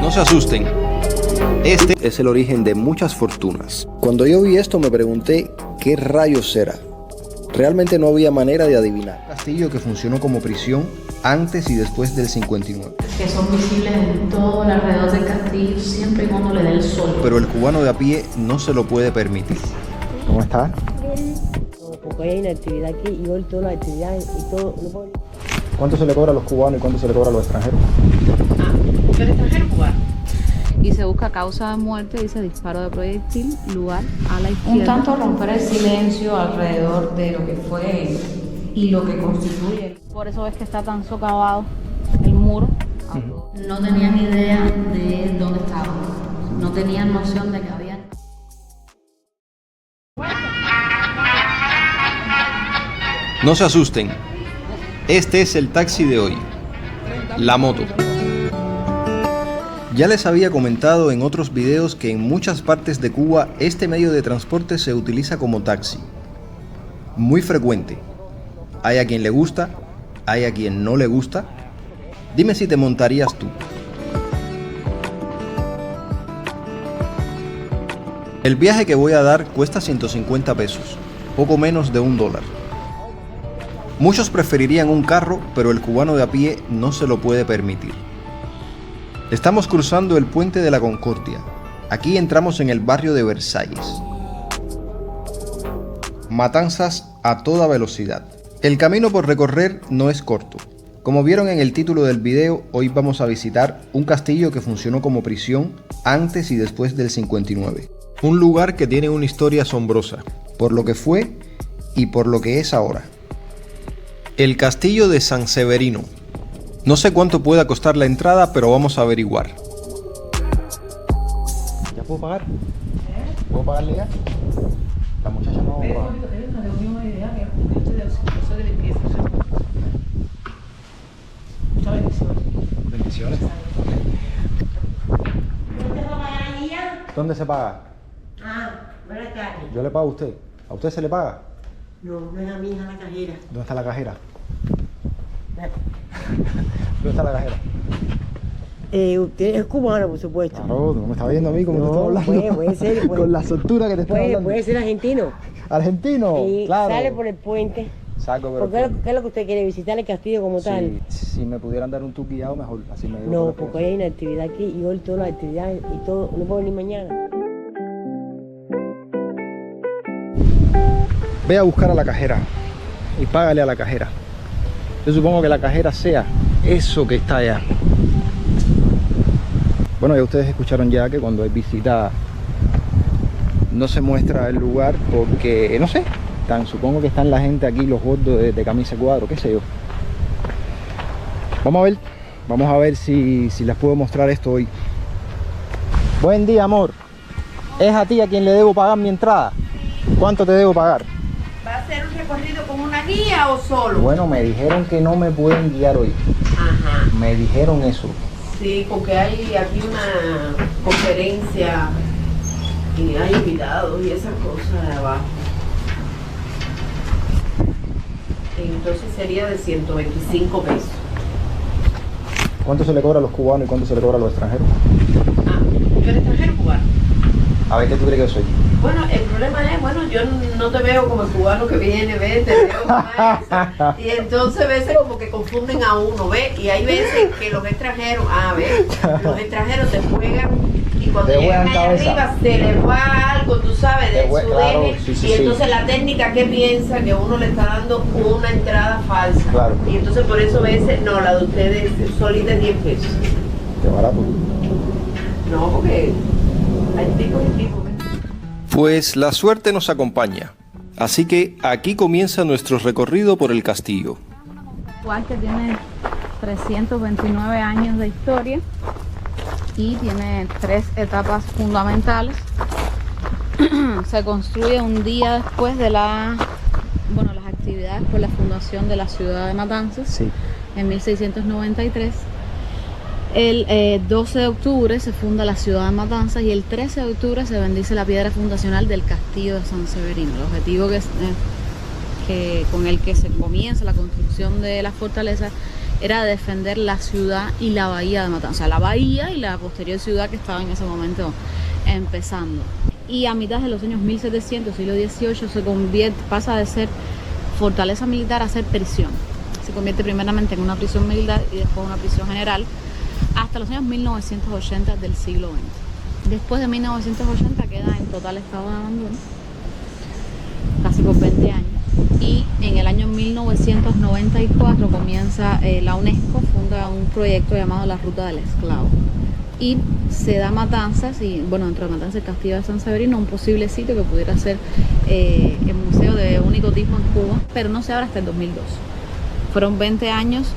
No se asusten, este es el origen de muchas fortunas. Cuando yo vi esto me pregunté qué rayos era. Realmente no había manera de adivinar. Un castillo que funcionó como prisión antes y después del 59. Que son visibles en todo el alrededor del castillo siempre y cuando le dé el sol. Pero el cubano de a pie no se lo puede permitir. ¿Cómo está? Porque hay inactividad aquí y hoy todas las actividades y todo. ¿Cuánto se le cobra a los cubanos y cuánto se le cobra a los extranjeros? ¿Tú eres extranjero cubano? Y se busca causa de muerte, dice disparo de proyectil, lugar a la izquierda. Un tanto romper el silencio alrededor de lo que fue y lo que constituye. Por eso es que está tan socavado el muro. No tenían idea de dónde estaban. No tenían noción de que había. No se asusten, este es el taxi de hoy, la moto. Ya les había comentado en otros videos que en muchas partes de Cuba este medio de transporte se utiliza como taxi. Muy frecuente. Hay a quien le gusta, hay a quien no le gusta. Dime si te montarías tú. El viaje que voy a dar cuesta 150 pesos, poco menos de $1. Muchos preferirían un carro, pero el cubano de a pie no se lo puede permitir. Estamos cruzando el puente de la Concordia. Aquí entramos en el barrio de Versalles. Matanzas a toda velocidad. El camino por recorrer no es corto. Como vieron en el título del video, hoy vamos a visitar un castillo que funcionó como prisión antes y después del 59. Un lugar que tiene una historia asombrosa, por lo que fue y por lo que es ahora. El castillo de San Severino. No sé cuánto pueda costar la entrada, pero vamos a averiguar. ¿Ya puedo pagar? ¿Puedo pagarle ya? La muchacha no va a pagar. Bendiciones. ¿Dónde se paga? Buenas tardes. Yo le pago a usted. ¿A usted se le paga? No, no es a mi hija la cajera. ¿Dónde está la cajera? ¿Dónde está la cajera? Usted es cubano, por supuesto. Claro, no me está viendo a mí como te estaba hablando. Puede ser. Con la soltura que te estaba hablando. Puede ser argentino. ¿Argentino? Y Claro. sale por el puente. Saco, pero... ¿Qué es lo que usted quiere? ¿Visitar el castillo como tal? Si me pudieran dar un tour guiado, mejor. Así me digo. No, porque hay inactividad aquí y hoy todas las actividades y todo. No puedo ni mañana. Ve a buscar a la cajera y págale a la cajera. Yo supongo que la cajera sea eso que está allá. Bueno, ya ustedes escucharon ya que cuando hay visita no se muestra el lugar porque, no sé, supongo que están la gente aquí, los gordos de camisa cuadro, qué sé yo. Vamos a ver si les puedo mostrar esto hoy. Buen día, amor. ¿Es a ti a quien le debo pagar mi entrada? ¿Cuánto te debo pagar? ¿Va a ser un recorrido con una guía o solo? Bueno, me dijeron que no me pueden guiar hoy. Ajá. Me dijeron eso. Sí, porque hay aquí una conferencia y hay invitados y esas cosas de abajo. Entonces sería de 125 pesos. ¿Cuánto se le cobra a los cubanos y cuánto se le cobra a los extranjeros? ¿Tú eres extranjero cubano? A ver, ¿qué tú crees que soy? Bueno, el problema es, yo no te veo como el cubano que viene, ¿ves? Te veo como esa. Y entonces a veces como que confunden a uno, ¿ves? Y hay veces que los extranjeros, ¿ves? Los extranjeros te juegan y cuando Te llegan juegan ahí cabeza. arriba se les va algo, tú sabes, de su Claro, deje. sí, Y entonces la técnica que piensa que uno le está dando una entrada falsa. Claro. Y entonces por eso a veces, no, la de ustedes solita es 10 pesos. Qué barato. No, porque hay tipos y tipos. Pues la suerte nos acompaña. Así que aquí comienza nuestro recorrido por el castillo. Igual que tiene 329 años de historia y tiene 3 etapas fundamentales. Se construye un día después de las actividades por la fundación de la ciudad de Matanzas, Sí. en 1693. El 12 de octubre se funda la ciudad de Matanzas y el 13 de octubre se bendice la piedra fundacional del castillo de San Severino. El objetivo con el que se comienza la construcción de la fortaleza era defender la ciudad y la bahía de Matanzas, o sea, la bahía y la posterior ciudad que estaba en ese momento empezando. Y a mitad de los años 1700, siglo XVIII, pasa de ser fortaleza militar a ser prisión. Se convierte primeramente en una prisión militar y después una prisión general hasta los años 1980 del siglo XX. Después de 1980 queda en total estado de abandono, casi por 20 años. Y en el año 1994 comienza la UNESCO, funda un proyecto llamado la Ruta del Esclavo. Y se da Matanzas, y bueno, dentro de Matanzas el Castillo de San Severino, un posible sitio que pudiera ser el museo de unicotismo en Cuba, pero no se abre hasta el 2002. Fueron 20 años,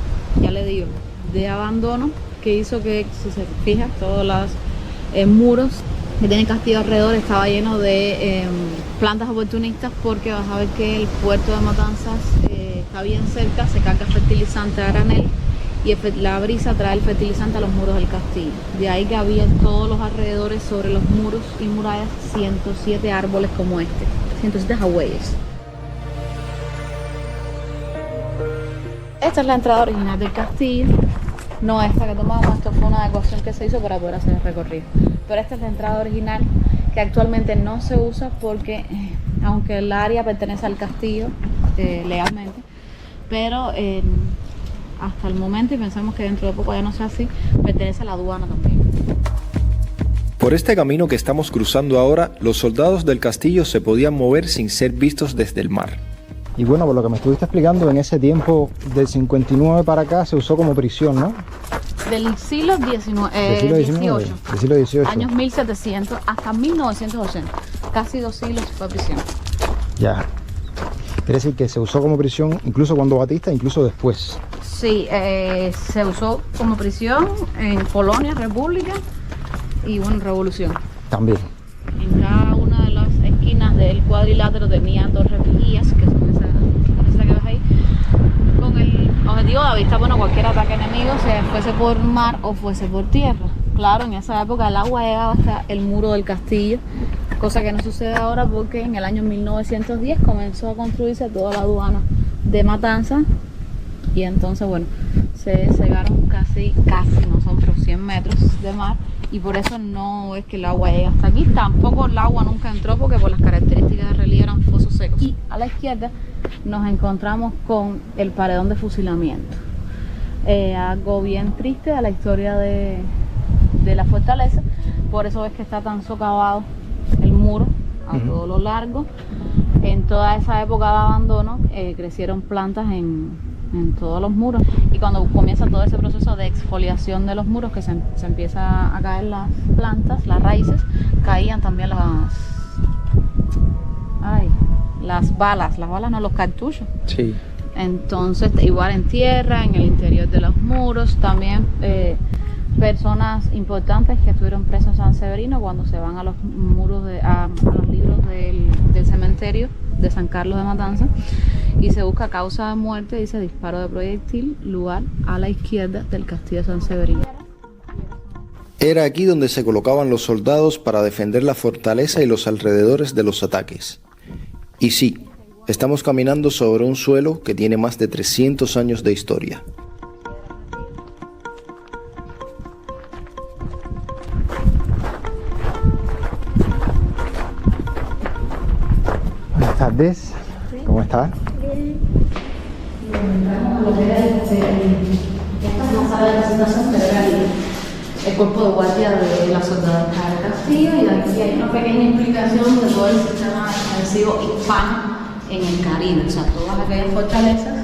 ya le digo, de abandono, que hizo que, si se fija, todos los muros que tiene el castillo alrededor estaba lleno de plantas oportunistas, porque vas a ver que el puerto de Matanzas está bien cerca, se carga fertilizante a granel y la brisa trae el fertilizante a los muros del castillo. De ahí que había en todos los alrededores, sobre los muros y murallas, 107 árboles como este, 107 jagüeyes. Esta es la entrada original del castillo, no esta que tomamos, esto fue una adecuación que se hizo para poder hacer el recorrido. Pero esta es la entrada original, que actualmente no se usa porque, aunque el área pertenece al castillo legalmente, pero hasta el momento, y pensamos que dentro de poco ya no sea así, pertenece a la aduana también. Por este camino que estamos cruzando ahora, los soldados del castillo se podían mover sin ser vistos desde el mar. Y bueno, por lo que me estuviste explicando, en ese tiempo del 59 para acá se usó como prisión, ¿no? Del siglo XIX, Del siglo XVIII. Años 1700 hasta 1980. Casi 2 siglos fue prisión. Ya. Quiere decir que se usó como prisión incluso cuando Batista, incluso después. Sí, se usó como prisión en Colonia, República y bueno, Revolución. También. En cada una de las esquinas del cuadrilátero tenía 2 vigías, que son esa que ves ahí, con el objetivo de avistar, bueno, cualquier ataque enemigo, sea fuese por mar o fuese por tierra. Claro, en esa época el agua llegaba hasta el muro del castillo, cosa que no sucede ahora porque en el año 1910 comenzó a construirse toda la aduana de Matanzas y entonces, bueno, se cegaron casi, no son pero 100 metros de mar, y por eso no es que el agua llegue hasta aquí. Tampoco el agua nunca entró porque por las características de relieve eran fosos secos. Y a la izquierda nos encontramos con el paredón de fusilamiento, algo bien triste de la historia de la fortaleza. Por eso es que está tan socavado el muro a todo lo largo. En toda esa época de abandono crecieron plantas en todos los muros, y cuando comienza todo ese proceso de exfoliación de los muros, que se empieza a caer las plantas, las raíces, caían también las balas no, los cartuchos. Sí. Entonces, igual en tierra, en el interior de los muros, también personas importantes que estuvieron presos en San Severino, cuando se van a los muros, a los libros del cementerio de San Carlos de Matanzas, y se busca causa de muerte, dice disparo de proyectil, lugar a la izquierda del castillo de San Severino. Era aquí donde se colocaban los soldados para defender la fortaleza y los alrededores de los ataques. Y sí, estamos caminando sobre un suelo que tiene más de 300 años de historia. Buenas tardes. ¿Cómo estás? Esta es una sala de presentación que era el cuerpo de guardia de la soldadesca del castillo, y aquí hay una pequeña explicación de todo el sistema defensivo hispano en el Caribe, o sea, todas aquellas fortalezas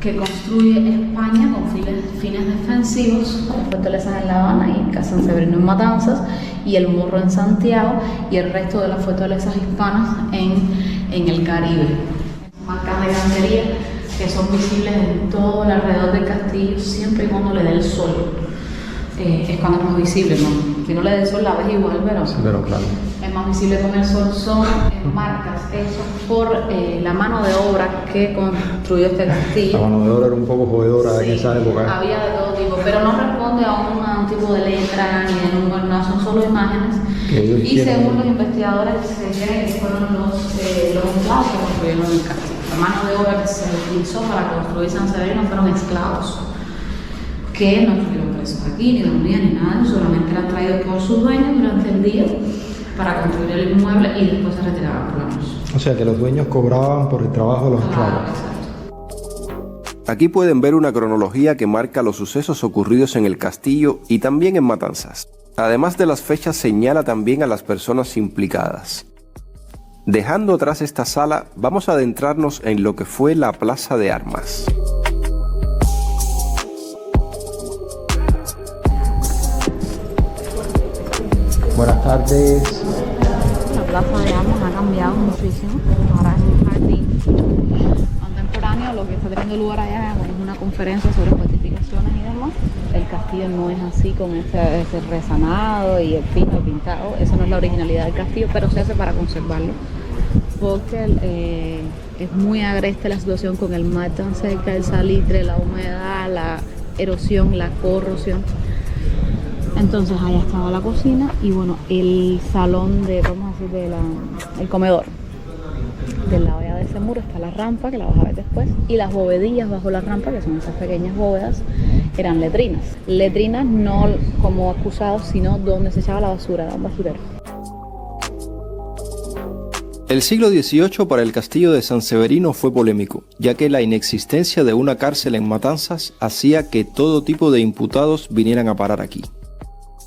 que construye España con fines defensivos, las fortalezas en La Habana y San Severino en Matanzas, y el Morro en Santiago, y el resto de las fortalezas hispanas en el Caribe. Marcas de cantería que son visibles en todo el alrededor del castillo, siempre y cuando le dé el sol. Es cuando es más visible, ¿no? Si no le da el sol la ves igual, pero Claro. es más visible con el sol. Son marcas hechas por la mano de obra que construyó este castillo. La mano de obra era un poco jodedora en esa época. Había de todo tipo, pero no responde a un tipo de letra ni de número, no, son solo imágenes. Y según los investigadores se cree que fueron los esclavos que construyeron el castillo. la mano de obra que se utilizó para construir San Severino fueron esclavos, que no estuvieron presos aquí, ni de un día ni nada, solamente eran traídos por sus dueños durante el día para construir el inmueble y después se retiraban por la noche. O sea que los dueños cobraban por el trabajo de los esclavos. Exacto. Aquí pueden ver una cronología que marca los sucesos ocurridos en el castillo y también en Matanzas. Además de las fechas, señala también a las personas implicadas. Dejando atrás esta sala, vamos a adentrarnos en lo que fue la Plaza de Armas. Buenas tardes. La Plaza de Armas ha cambiado muchísimo. Ahora es un jardín contemporáneo. Lo que está teniendo lugar allá es una conferencia sobre fortificaciones y demás. El castillo no es así, con ese resanado y el fino pintado. Esa no es la originalidad del castillo, pero se hace para conservarlo. Porque es muy agreste la situación con el mar tan cerca, el salitre, la humedad, la erosión, la corrosión. Entonces allá estaba la cocina y bueno, el salón de, vamos a decir, el comedor. Del lado allá de ese muro está la rampa, que la vas a ver después, y las bovedillas bajo la rampa, que son esas pequeñas bóvedas, eran letrinas. Letrinas no como acusados, sino donde se echaba la basura, era un basurero. El siglo XVIII para el castillo de San Severino fue polémico, ya que la inexistencia de una cárcel en Matanzas hacía que todo tipo de imputados vinieran a parar aquí.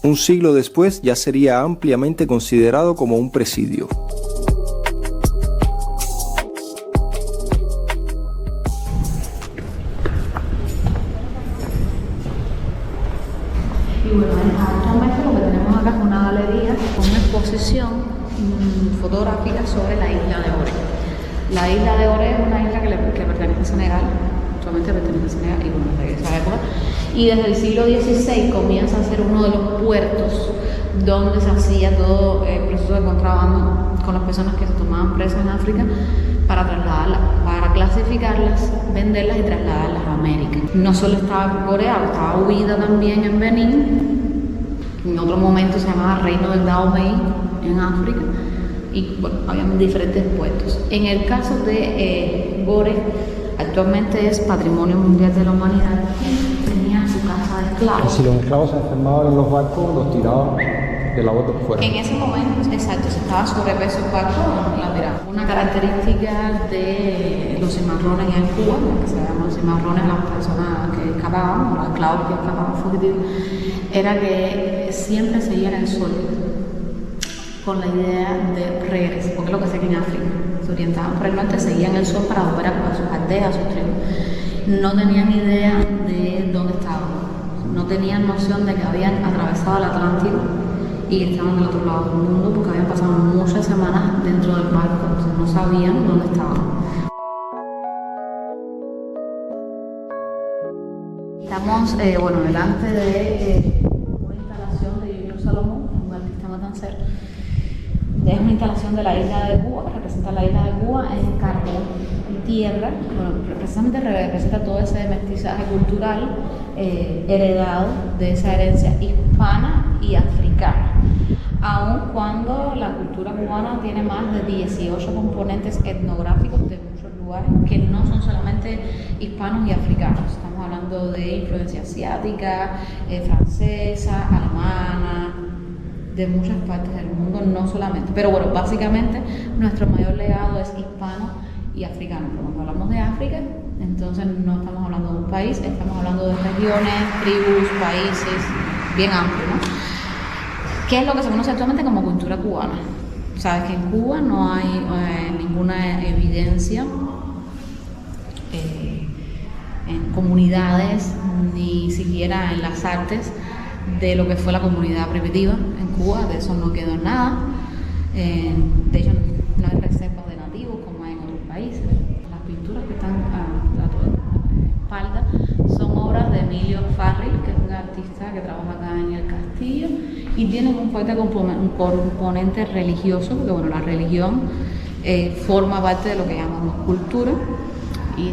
Un siglo después ya sería ampliamente considerado como un presidio. Y bueno, actualmente lo que tenemos acá es una galería con una exposición fotográfica sobre la isla de Ore. La isla de Ore es una isla que pertenece a Senegal, actualmente pertenece a Senegal y bueno, desde esa época. Y desde el siglo XVI comienza a ser uno de los puertos donde se hacía todo el proceso de contrabando con las personas que se tomaban presas en África para trasladarlas, para clasificarlas, venderlas y trasladarlas a América. No solo estaba Corea, estaba huida también en Benín. En otro momento se llamaba Reino del Dahomey en África. Y bueno, habían diferentes puertos. En el caso de Gore, actualmente es Patrimonio Mundial de la Humanidad. Tenía su casa de esclavos. Si los esclavos se enfermaban en los barcos, los tiraban de la boca fuera. En ese momento, exacto, se estaba sobrepeso el barco, la mirada. Una característica de los cimarrones en Cuba, que se llaman cimarrones, las personas que escapaban, o los esclavos que escapaban fugitivos, era que siempre seguían el sol, con la idea de regreso, porque es lo que sé que en África se orientaban por el norte, seguían el sol para volver a sus aldeas, a sus tribus. No tenían idea de dónde estaban, no tenían noción de que habían atravesado el Atlántico y que estaban del otro lado del mundo, porque habían pasado muchas semanas dentro del barco, entonces no sabían dónde estaban. Estamos, bueno, delante de una instalación de Junior Salomón, un artista matancero. Es una instalación de la isla de Cuba, representa la isla de Cuba en carbón y tierra. Bueno, precisamente representa todo ese mestizaje cultural heredado de esa herencia hispana y africana. Aun cuando la cultura cubana tiene más de 18 componentes etnográficos de muchos lugares que no son solamente hispanos y africanos. Estamos hablando de influencia asiática, francesa, alemana, de muchas partes del mundo, no solamente. Pero bueno, básicamente nuestro mayor legado es hispano y africano. Cuando hablamos de África, entonces no estamos hablando de un país, estamos hablando de regiones, tribus, países, bien amplio, ¿no? ¿Qué es lo que se conoce actualmente como cultura cubana? Sabes que en Cuba no hay ninguna evidencia en comunidades, ni siquiera en las artes, de lo que fue la comunidad primitiva en Cuba. De eso no quedó nada. De hecho, no hay reservas de nativos como hay en otros países. Las pinturas que están a tu espalda son obras de Emilio Farril, que es un artista que trabaja acá en el castillo, y tienen un fuerte componente religioso, porque bueno, la religión forma parte de lo que llamamos cultura. Y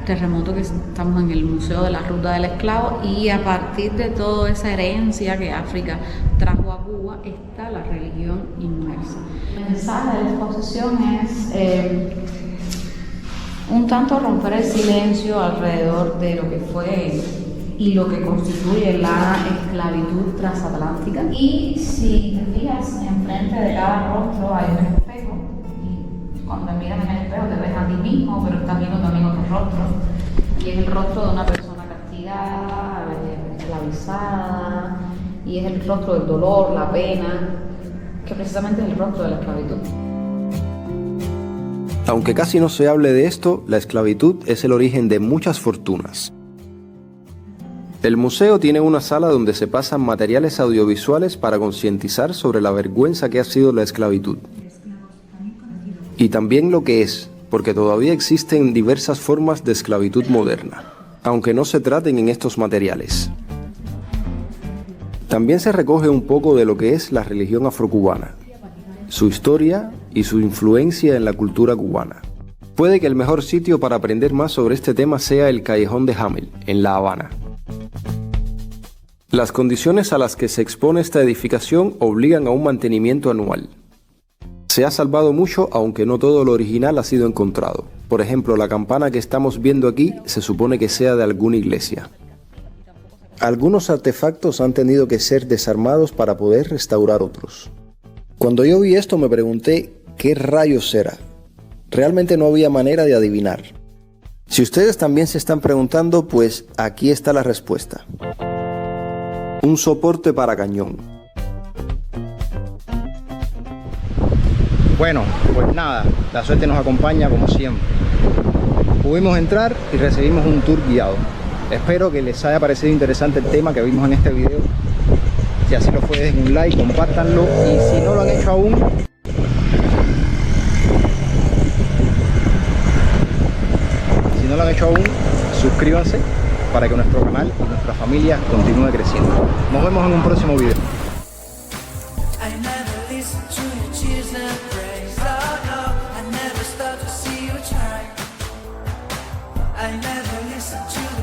terremoto, que estamos en el Museo de la Ruta del Esclavo, y a partir de toda esa herencia que África trajo a Cuba está la religión inmersa. El mensaje de la exposición es un tanto romper el silencio alrededor de lo que fue y lo que constituye la esclavitud transatlántica. Y si te fijas, enfrente de cada rostro hay un espejo, y cuando te miras en el espejo te ves a ti mismo, pero estás viendo también otros rostros, y es el rostro de una persona castigada, esclavizada, y es el rostro del dolor, la pena, que precisamente es el rostro de la esclavitud. Aunque casi no se hable de esto, la esclavitud es el origen de muchas fortunas. El museo tiene una sala donde se pasan materiales audiovisuales para concientizar sobre la vergüenza que ha sido la esclavitud. Y también lo que es, porque todavía existen diversas formas de esclavitud moderna, aunque no se traten en estos materiales. También se recoge un poco de lo que es la religión afrocubana, su historia y su influencia en la cultura cubana. Puede que el mejor sitio para aprender más sobre este tema sea el Callejón de Hamel, en La Habana. Las condiciones a las que se expone esta edificación obligan a un mantenimiento anual. Se ha salvado mucho, aunque no todo lo original ha sido encontrado. Por ejemplo, la campana que estamos viendo aquí se supone que sea de alguna iglesia. Algunos artefactos han tenido que ser desarmados para poder restaurar otros. Cuando yo vi esto me pregunté, ¿qué rayos será? Realmente no había manera de adivinar. Si ustedes también se están preguntando, pues aquí está la respuesta. Un soporte para cañón. Bueno, pues nada, la suerte nos acompaña como siempre. Pudimos entrar y recibimos un tour guiado. Espero que les haya parecido interesante el tema que vimos en este video. Si así lo fue, dejen un like, compártanlo, y si no lo han hecho aún, suscríbanse para que nuestro canal y nuestra familia continúe creciendo. Nos vemos en un próximo video. I never listen to